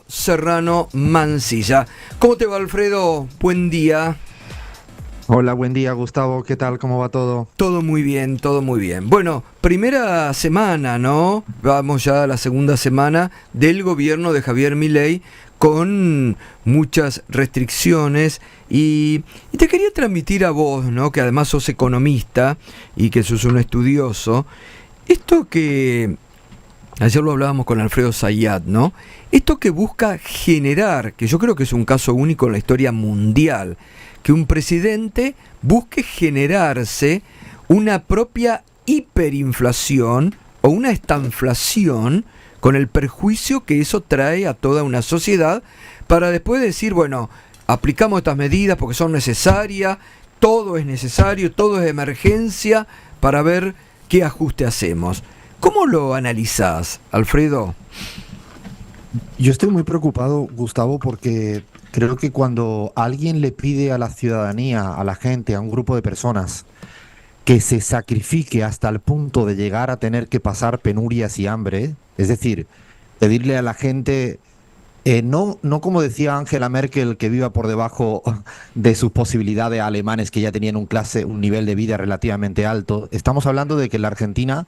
Serrano Mansilla. ¿Cómo te va, Alfredo? Buen día. Hola, buen día, Gustavo. ¿Qué tal? ¿Cómo va todo? Todo muy bien, todo muy bien. Bueno, primera semana, ¿no? Vamos ya a la segunda semana del gobierno de Javier Milei con muchas restricciones y te quería transmitir a vos, ¿no? Que además sos economista y que sos un estudioso, esto que ayer lo hablábamos con Alfredo Zayat, ¿no? Esto que busca generar, que yo creo que es un caso único en la historia mundial, que un presidente busque generarse una propia hiperinflación o una estanflación con el perjuicio que eso trae a toda una sociedad para después decir, bueno, aplicamos estas medidas porque son necesarias, todo es necesario, todo es de emergencia para ver qué ajuste hacemos. ¿Cómo lo analizás, Alfredo? Yo estoy muy preocupado, Gustavo, porque creo que cuando alguien le pide a la ciudadanía, a la gente, a un grupo de personas, que se sacrifique hasta el punto de llegar a tener que pasar penurias y hambre, es decir, pedirle a la gente, no como decía Angela Merkel, que viva por debajo de sus posibilidades a alemanes que ya tenían un nivel de vida relativamente alto. Estamos hablando de que en la Argentina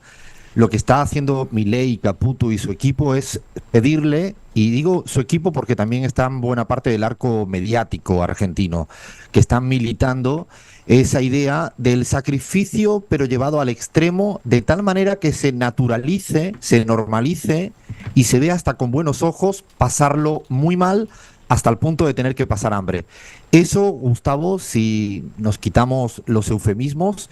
lo que está haciendo Milei, Caputo y su equipo es pedirle, y digo su equipo porque también están buena parte del arco mediático argentino, que están militando esa idea del sacrificio, pero llevado al extremo, de tal manera que se naturalice, se normalice y se vea hasta con buenos ojos pasarlo muy mal hasta el punto de tener que pasar hambre. Eso, Gustavo, si nos quitamos los eufemismos,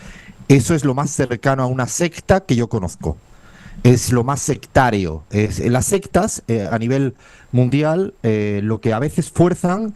eso es lo más cercano a una secta que yo conozco. Es lo más sectario. Las sectas a nivel mundial lo que a veces fuerzan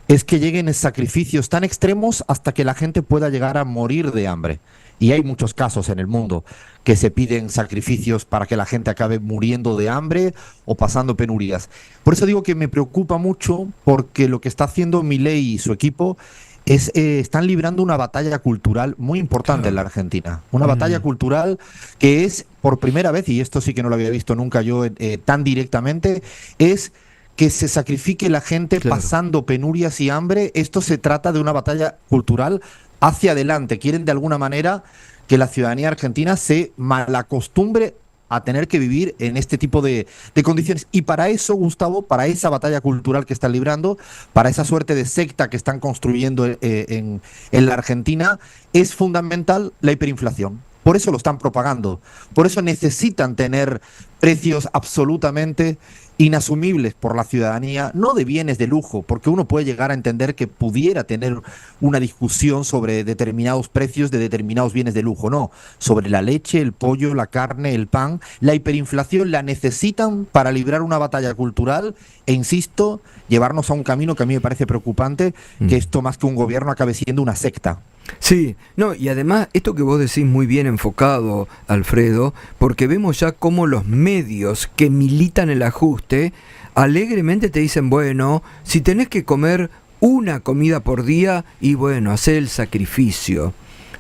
es que lleguen sacrificios tan extremos hasta que la gente pueda llegar a morir de hambre. Y hay muchos casos en el mundo que se piden sacrificios para que la gente acabe muriendo de hambre o pasando penurias. Por eso digo que me preocupa mucho, porque lo que está haciendo Milei y su equipo están librando una batalla cultural muy importante en la Argentina. Una batalla cultural que es, por primera vez, y esto sí que no lo había visto nunca yo tan directamente, es que se sacrifique la gente pasando penurias y hambre. Esto se trata de una batalla cultural hacia adelante. Quieren de alguna manera que la ciudadanía argentina se malacostumbre a tener que vivir en este tipo de condiciones. Y para eso, Gustavo, para esa batalla cultural que están librando, para esa suerte de secta que están construyendo en la Argentina, es fundamental la hiperinflación. Por eso lo están propagando. Por eso necesitan tener precios absolutamente inasumibles por la ciudadanía, no de bienes de lujo, porque uno puede llegar a entender que pudiera tener una discusión sobre determinados precios de determinados bienes de lujo, no, sobre la leche, el pollo, la carne, el pan. La hiperinflación la necesitan para librar una batalla cultural e, insisto, llevarnos a un camino que a mí me parece preocupante, que esto más que un gobierno acabe siendo una secta. Sí, no, y además esto que vos decís muy bien enfocado, Alfredo, porque vemos ya cómo los medios que militan el ajuste alegremente te dicen, bueno, si tenés que comer una comida por día, y bueno, hacé el sacrificio.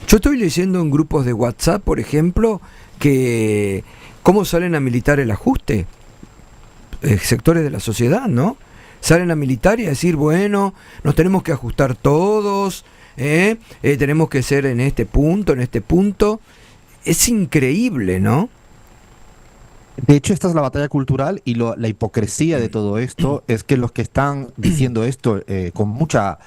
Yo estoy leyendo en grupos de WhatsApp, por ejemplo, que cómo salen a militar el ajuste, sectores de la sociedad, ¿no? Salen a militar y a decir, bueno, nos tenemos que ajustar todos, tenemos que ser en este punto, en este punto. Es increíble, ¿no? De hecho, esta es la batalla cultural y la hipocresía de todo esto es que los que están diciendo esto con mucha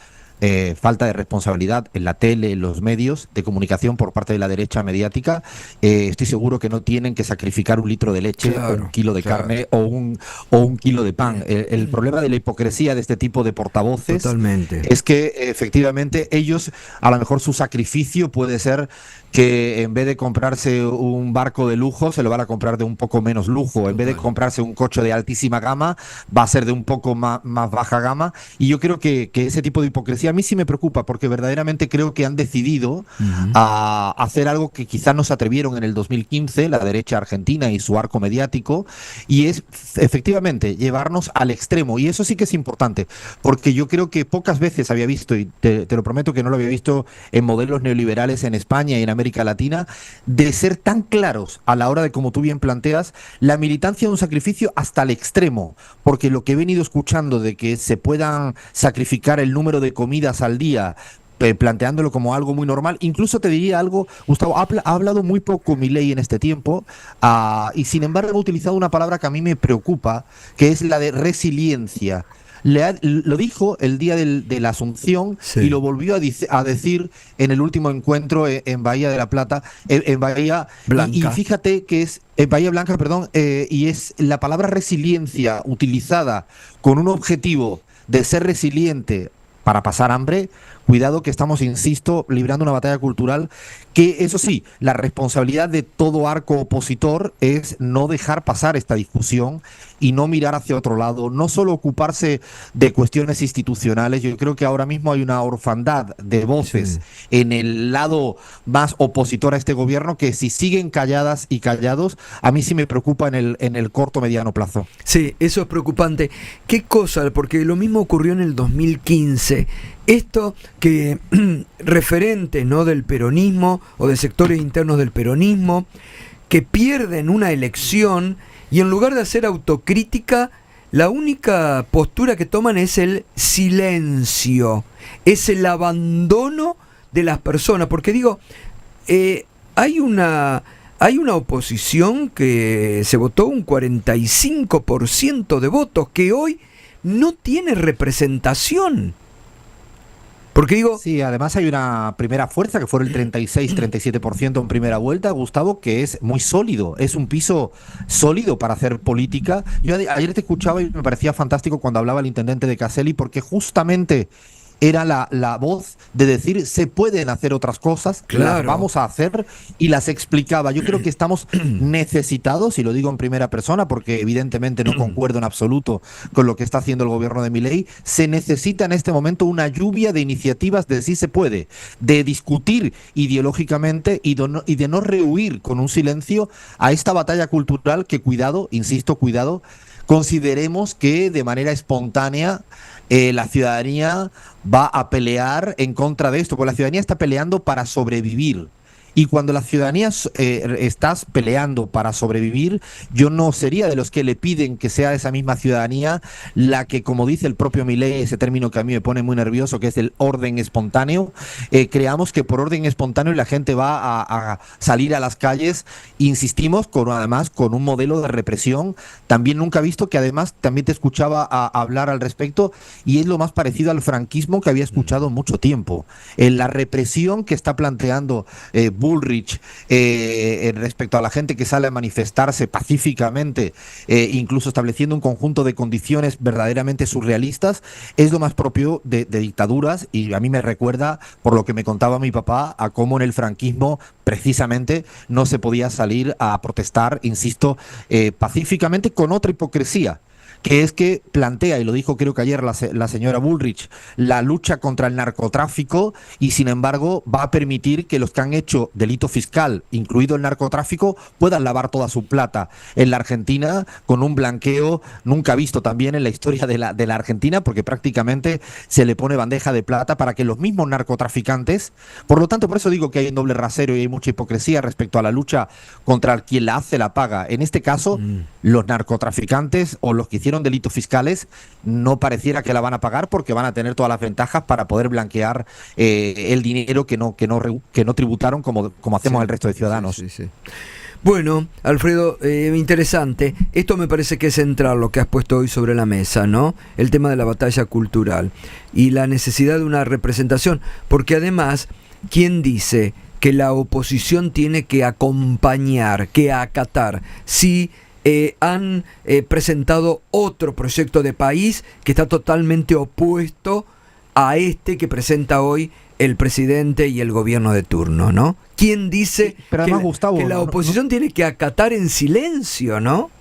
falta de responsabilidad en la tele, en los medios de comunicación por parte de la derecha mediática, estoy seguro que no tienen que sacrificar un litro de leche, o un kilo de carne o un kilo de pan. El problema de la hipocresía de este tipo de portavoces es que efectivamente ellos, a lo mejor su sacrificio puede ser que en vez de comprarse un barco de lujo, se lo van a comprar de un poco menos lujo. En vez de comprarse un coche de altísima gama, va a ser de un poco más baja gama. Y yo creo que ese tipo de hipocresía a mí sí me preocupa, porque verdaderamente creo que han decidido a hacer algo que quizás no se atrevieron en el 2015, la derecha argentina y su arco mediático, y es efectivamente llevarnos al extremo. Y eso sí que es importante, porque yo creo que pocas veces había visto, y te lo prometo que no lo había visto en modelos neoliberales en España y en América Latina, de ser tan claros a la hora de, como tú bien planteas, la militancia de un sacrificio hasta el extremo, porque lo que he venido escuchando de que se puedan sacrificar el número de comidas al día, planteándolo como algo muy normal. Incluso te diría algo, Gustavo, ha hablado muy poco Milei en este tiempo, y sin embargo ha utilizado una palabra que a mí me preocupa, que es la de resiliencia. Lo dijo el día de la Asunción, Sí. y lo volvió a decir en el último encuentro en Bahía de la Plata, en Bahía y Blanca. fíjate que es en Bahía Blanca, perdón, y es la palabra resiliencia utilizada con un objetivo de ser resiliente para pasar hambre. Cuidado que estamos, insisto, librando una batalla cultural que, eso sí, la responsabilidad de todo arco opositor es no dejar pasar esta discusión y no mirar hacia otro lado, no solo ocuparse de cuestiones institucionales. Yo creo que ahora mismo hay una orfandad de voces en el lado más opositor a este gobierno que, si siguen calladas y callados, a mí sí me preocupa en el corto mediano plazo. Sí, eso es preocupante. ¿Qué cosa? Porque lo mismo ocurrió en el 2015. Esto que referentes, ¿no?, del peronismo o de sectores internos del peronismo que pierden una elección y en lugar de hacer autocrítica, la única postura que toman es el silencio, es el abandono de las personas. Porque digo, hay una oposición que se votó un 45% de votos que hoy no tiene representación. Porque digo... Sí, además hay una primera fuerza que fue el 36-37% en primera vuelta, Gustavo, que es muy sólido, es un piso sólido para hacer política. Yo ayer te escuchaba y me parecía fantástico cuando hablaba el intendente de Caselli, porque justamente era la voz de decir, se pueden hacer otras cosas, Claro. las vamos a hacer, y las explicaba. Yo creo que estamos necesitados, y lo digo en primera persona porque evidentemente no concuerdo en absoluto con lo que está haciendo el gobierno de Milei. Se necesita en este momento una lluvia de iniciativas de sí se puede, de discutir ideológicamente y de no rehuir con un silencio a esta batalla cultural que, cuidado, insisto, cuidado, consideremos que de manera espontánea la ciudadanía va a pelear en contra de esto, porque la ciudadanía está peleando para sobrevivir. Y cuando la ciudadanía estás peleando para sobrevivir, yo no sería de los que le piden que sea esa misma ciudadanía la que, como dice el propio Milei, ese término que a mí me pone muy nervioso, que es el orden espontáneo, creamos que por orden espontáneo la gente va a salir a las calles. Insistimos, además, con un modelo de represión también nunca visto, que además también te escuchaba hablar al respecto, y es lo más parecido al franquismo que había escuchado mucho tiempo. La represión que está planteando Bullrich respecto a la gente que sale a manifestarse pacíficamente, incluso estableciendo un conjunto de condiciones verdaderamente surrealistas, es lo más propio de dictaduras, y a mí me recuerda, por lo que me contaba mi papá, a cómo en el franquismo precisamente no se podía salir a protestar, insisto, pacíficamente, con otra hipocresía, que es que plantea, y lo dijo creo que ayer la señora Bullrich, la lucha contra el narcotráfico, y sin embargo va a permitir que los que han hecho delito fiscal, incluido el narcotráfico, puedan lavar toda su plata en la Argentina, con un blanqueo nunca visto también en la historia de la Argentina, porque prácticamente se le pone bandeja de plata para que los mismos narcotraficantes, por lo tanto, por eso digo que hay un doble rasero y hay mucha hipocresía respecto a la lucha contra quien la hace la paga. En este caso, los narcotraficantes o los que hicieron delitos fiscales no pareciera que la van a pagar, porque van a tener todas las ventajas para poder blanquear el dinero que no tributaron, como hacemos el resto de ciudadanos. Sí. Bueno, Alfredo, interesante. Esto me parece que es central lo que has puesto hoy sobre la mesa, ¿no? El tema de la batalla cultural y la necesidad de una representación, porque además, ¿quién dice que la oposición tiene que acompañar, que acatar? Si han presentado otro proyecto de país que está totalmente opuesto a este que presenta hoy el presidente y el gobierno de turno, ¿no? ¿Quién dice Pero además, que, Gustavo, que la oposición tiene que acatar en silencio, ¿no?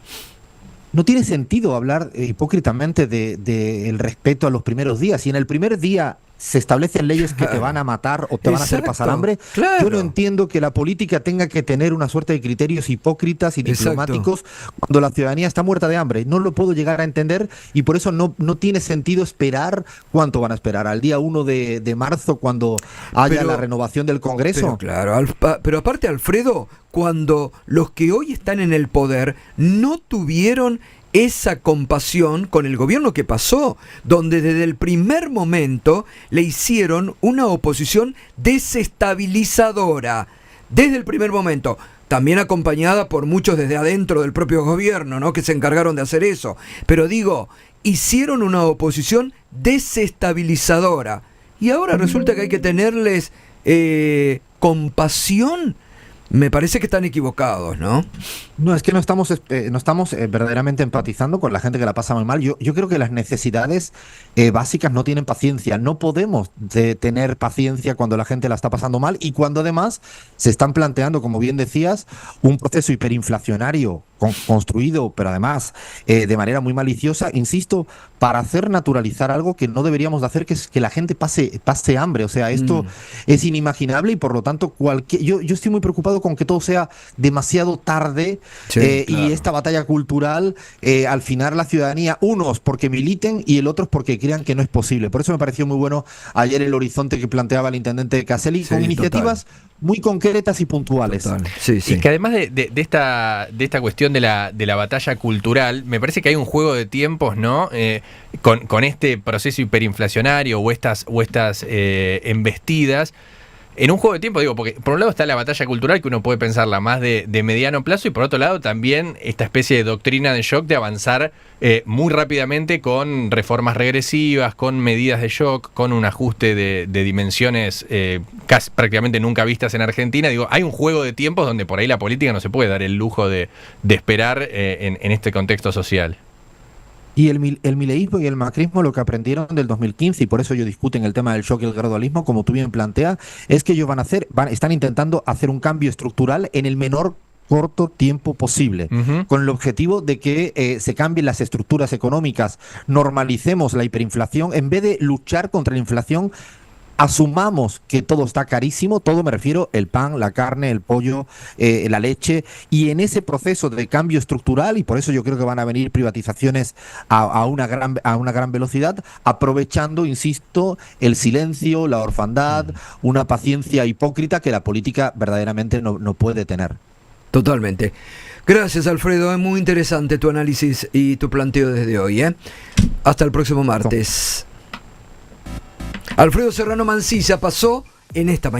No tiene sentido hablar hipócritamente de el respeto a los primeros días. Y en el primer día se establecen leyes que te van a matar o te van a hacer pasar hambre. Claro. Yo no entiendo que la política tenga que tener una suerte de criterios hipócritas y diplomáticos cuando la ciudadanía está muerta de hambre. No lo puedo llegar a entender y por eso no tiene sentido esperar. ¿Cuánto van a esperar? ¿Al día 1 de marzo cuando haya la renovación del Congreso? Pero claro, pero aparte, Alfredo, cuando los que hoy están en el poder no tuvieron esa compasión con el gobierno que pasó, donde desde el primer momento le hicieron una oposición desestabilizadora, desde el primer momento, también acompañada por muchos desde adentro del propio gobierno, ¿no?, que se encargaron de hacer eso, pero digo, hicieron una oposición desestabilizadora, y ahora resulta que hay que tenerles compasión. Me parece que están equivocados, ¿no? No, es que no estamos verdaderamente empatizando con la gente que la pasa muy mal. Yo creo que las necesidades básicas no tienen paciencia. No podemos tener paciencia cuando la gente la está pasando mal y cuando además se están planteando, como bien decías, un proceso hiperinflacionario construido, pero además de manera muy maliciosa, insisto, para hacer naturalizar algo que no deberíamos de hacer, que es que la gente pase hambre. O sea, esto es inimaginable y por lo tanto yo estoy muy preocupado con que todo sea demasiado tarde. Sí, claro. Y esta batalla cultural, al final la ciudadanía, unos porque militen y el otro porque crean que no es posible. Por eso me pareció muy bueno ayer el horizonte que planteaba el intendente Caselli, con iniciativas muy concretas y puntuales. Sí, sí. Y que además de esta cuestión de la batalla cultural, me parece que hay un juego de tiempos, ¿no? Con este proceso hiperinflacionario o estas embestidas. En un juego de tiempo, digo, porque por un lado está la batalla cultural, que uno puede pensarla más de mediano plazo, y por otro lado también esta especie de doctrina de shock de avanzar muy rápidamente con reformas regresivas, con medidas de shock, con un ajuste de dimensiones casi prácticamente nunca vistas en Argentina. Digo, hay un juego de tiempos donde por ahí la política no se puede dar el lujo de esperar en este contexto social. Y el mileísmo y el macrismo lo que aprendieron del 2015, y por eso ellos discuten el tema del shock y el gradualismo, como tú bien planteas, es que ellos están intentando hacer un cambio estructural en el menor corto tiempo posible, con el objetivo de que se cambien las estructuras económicas, normalicemos la hiperinflación, en vez de luchar contra la inflación. Asumamos que todo está carísimo, todo me refiero, el pan, la carne, el pollo, la leche, y en ese proceso de cambio estructural, y por eso yo creo que van a venir privatizaciones a una gran velocidad, aprovechando, insisto, el silencio, la orfandad, una paciencia hipócrita que la política verdaderamente no puede tener. Totalmente. Gracias, Alfredo, es muy interesante tu análisis y tu planteo desde hoy, ¿eh? Hasta el próximo martes. Alfredo Serrano Mancilla pasó en esta mañana.